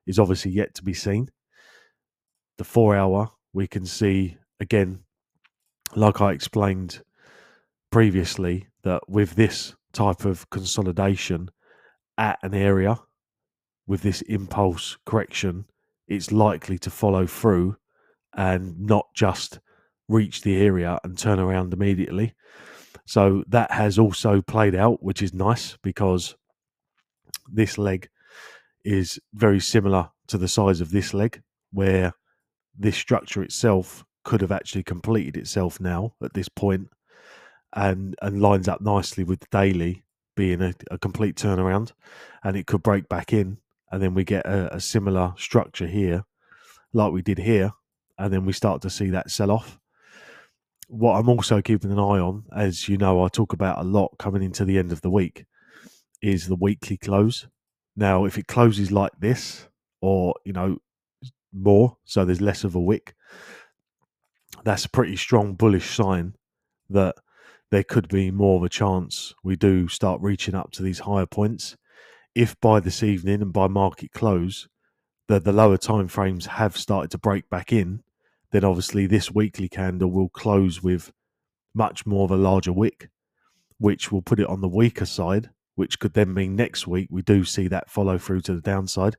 is obviously yet to be seen. The 4 hour, we can see again, like I explained previously, that with this type of consolidation at an area, with this impulse correction, it's likely to follow through and not just reach the area and turn around immediately. So that has also played out, which is nice, because this leg is very similar to the size of this leg, where this structure itself could have actually completed itself now at this point, and lines up nicely with the daily being a complete turnaround, and it could break back in, and then we get a similar structure here like we did here, and then we start to see that sell off. What I'm also keeping an eye on, as you know, I talk about a lot coming into the end of the week, is the weekly close. Now, if it closes like this, or more, so there's less of a wick, that's a pretty strong bullish sign that there could be more of a chance we do start reaching up to these higher points. If by this evening and by market close, the lower time frames have started to break back in, then obviously this weekly candle will close with much more of a larger wick, which will put it on the weaker side, which could then mean next week we do see that follow through to the downside.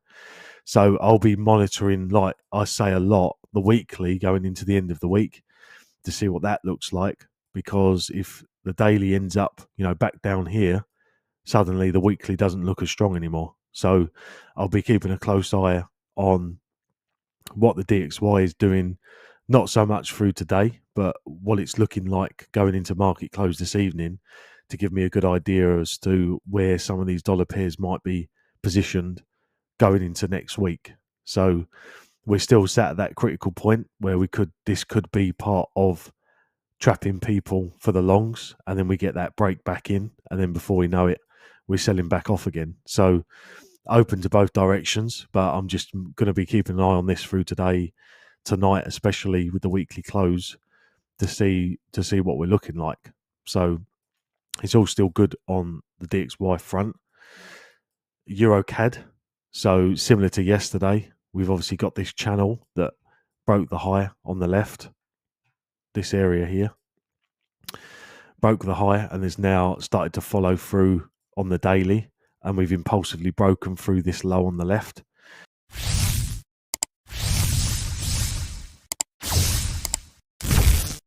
So I'll be monitoring, like I say a lot, the weekly going into the end of the week to see what that looks like, because if the daily ends up, back down here, suddenly the weekly doesn't look as strong anymore. So I'll be keeping a close eye on what the DXY is doing, not so much through today, but what it's looking like going into market close this evening, to give me a good idea as to where some of these dollar pairs might be positioned going into next week. So we're still sat at that critical point where this could be part of trapping people for the longs, and then we get that break back in, and then before we know it, we're selling back off again. So open to both directions, but I'm just going to be keeping an eye on this through tonight, especially with the weekly close, to see what we're looking like. So it's all still good on the DXY front. EURCAD, so similar to yesterday, we've obviously got this channel that broke the high on the left. This area here broke the high and has now started to follow through on the daily, and we've impulsively broken through this low on the left.